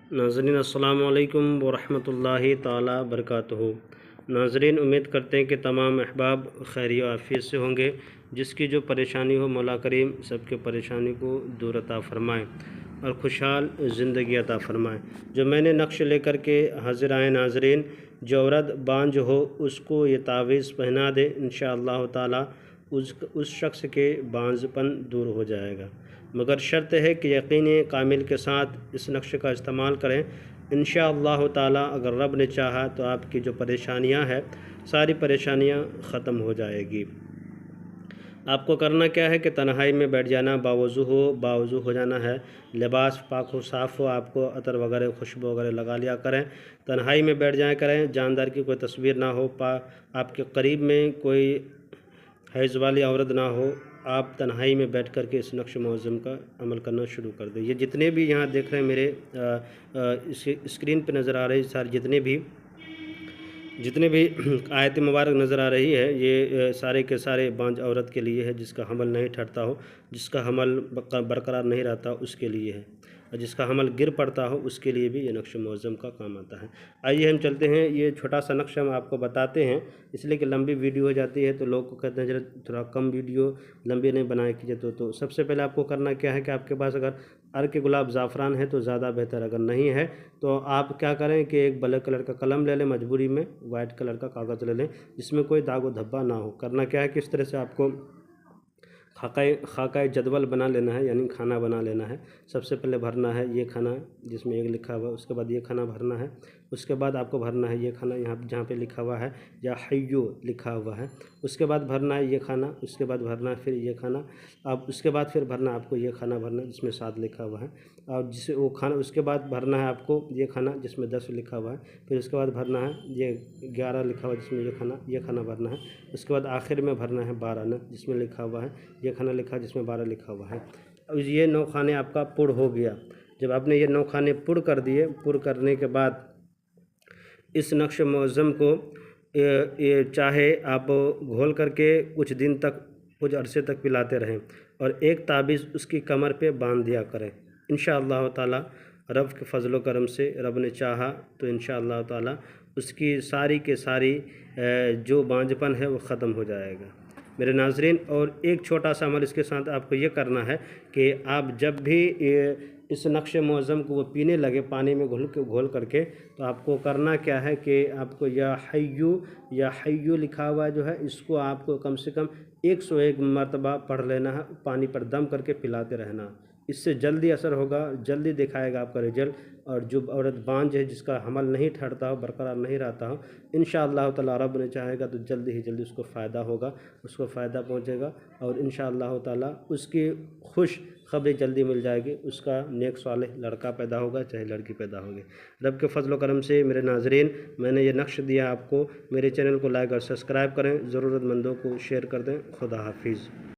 नाज़रीन अस्सलामु अलैकुम वरहमतुल्लाहि ताला बरकातुहू। नाज़रीन, उम्मीद करते हैं कि तमाम अहबाब खैर आफ़ियत से होंगे। जिसकी जो परेशानी हो मौला करीम सबके परेशानी को दूर अता फ़रमाएँ और खुशहाल ज़िंदगी अता फ़रमाएँ। जो मैंने नक्श लेकर के हाज़िर आए नाज़रीन, जो औरत बांझ हो उसको ये तावीज़ पहना दे, इंशाअल्लाह ताला उस शख्स के बांझपन दूर हो जाएगा। मगर शर्त है कि यकीन कामिल के साथ इस नक्श का इस्तेमाल करें। इंशाअल्लाह ताला अगर रब ने चाहा तो आपकी जो परेशानियां हैं सारी परेशानियां ख़त्म हो जाएगी। आपको करना क्या है कि तन्हाई में बैठ जाना, बावज़ू हो जाना है, लिबास पाक हो साफ़ हो, आपको अतर वगैरह खुशबू वगैरह लगा लिया करें, तन्हाई में बैठ जाया करें, जानदार की कोई तस्वीर ना हो, आपके करीब में कोई हैज़ वाली औरत ना हो। आप तन्हाई में बैठ कर के इस नक्श मुअज़्ज़म का अमल करना शुरू कर दें। ये जितने भी यहाँ देख रहे हैं मेरे स्क्रीन पे नज़र आ रही सारे जितने भी आयत मुबारक नज़र आ रही है, ये सारे के सारे बांझ औरत के लिए है, जिसका हमल नहीं ठहरता हो, जिसका हमल बरकरार नहीं रहता उसके लिए है, और जिसका हमल गिर पड़ता हो उसके लिए भी ये नक्श मुअज़्ज़म का काम आता है। आइए हम चलते हैं। ये छोटा सा नक्श हम आपको बताते हैं, इसलिए कि लंबी वीडियो हो जाती है तो लोग को कहते हैं जरा थोड़ा कम वीडियो लंबी नहीं बनाया कीजिए। तो सबसे पहले आपको करना क्या है कि आपके पास अगर अर्क गुलाब ज़ाफ़रान है तो ज़्यादा बेहतर, अगर नहीं है तो आप क्या करें कि एक ब्लैक कलर का कलम ले लें, मजबूरी में वाइट कलर का कागज़ ले लें जिसमें कोई दाग व धब्बा ना हो। करना क्या है कि इस तरह से आपको खाका जदवल बना लेना है, यानी खाना बना लेना है। सबसे पहले भरना है ये खाना जिसमें एक लिखा हुआ है, उसके बाद ये खाना भरना है, उसके बाद आपको भरना है ये खाना यहाँ जहाँ पे लिखा हुआ है या हय्यो लिखा हुआ है, उसके बाद भरना है ये खाना, उसके बाद भरना है फिर ये खाना, अब उसके बाद फिर भरना आपको ये खाना भरना है जिसमें 7 लिखा हुआ है, और जिसे वो खाना उसके बाद भरना है आपको ये खाना जिसमें 10 लिखा हुआ है, फिर उसके बाद भरना है ये 11 लिखा हुआ है जिसमें ये खाना भरना है, उसके बाद आखिर में भरना है 12 न जिसमें लिखा हुआ है ये खाना लिखा जिसमें 12 लिखा हुआ है। अब ये 9 खाने आपका पुर हो गया। जब आपने ये 9 खाने पुर कर दिए, पुर करने के बाद इस नक्श मुअज़्ज़म को ये चाहे आप घोल करके कुछ दिन तक, कुछ अरसे तक पिलाते रहें और एक ताबीज़ उसकी कमर पे बांध दिया करें। इंशाअल्लाह ताला रब के फ़ज़ल व करम से रब ने चाहा तो इंशाअल्लाह ताला उसकी सारी के सारी जो बांझपन है वो ख़त्म हो जाएगा मेरे नाज़रीन। और एक छोटा सा अमल इसके साथ आपको ये करना है कि आप जब भी इस नक्श मुअज़्ज़म को वो पीने लगे पानी में घोल करके, तो आपको करना क्या है कि आपको या हय्यू लिखा हुआ जो है इसको आपको कम से कम 101 मरतबा पढ़ लेना है, पानी पर दम करके पिलाते रहना। इससे जल्दी असर होगा, जल्दी दिखाएगा आपका रिजल्ट। और जो औरत बांझ है जिसका हमल नहीं ठहरता हो, बरकरार नहीं रहता हो, इंशाअल्लाह ताला रब ने चाहेगा तो जल्दी ही जल्दी उसको फ़ायदा होगा, उसको फ़ायदा पहुंचेगा और इंशाअल्लाह ताला उसकी खुश खबरी जल्दी मिल जाएगी। उसका नेक सालेह लड़का पैदा होगा चाहे लड़की पैदा होगी। रब के फ़ज़ल व करम से मेरे नाज़रीन, मैंने ये नक्श दिया आपको। मेरे चैनल को लाइक और सब्सक्राइब करें, ज़रूरतमंदों को शेयर कर दें। खुदा हाफिज़।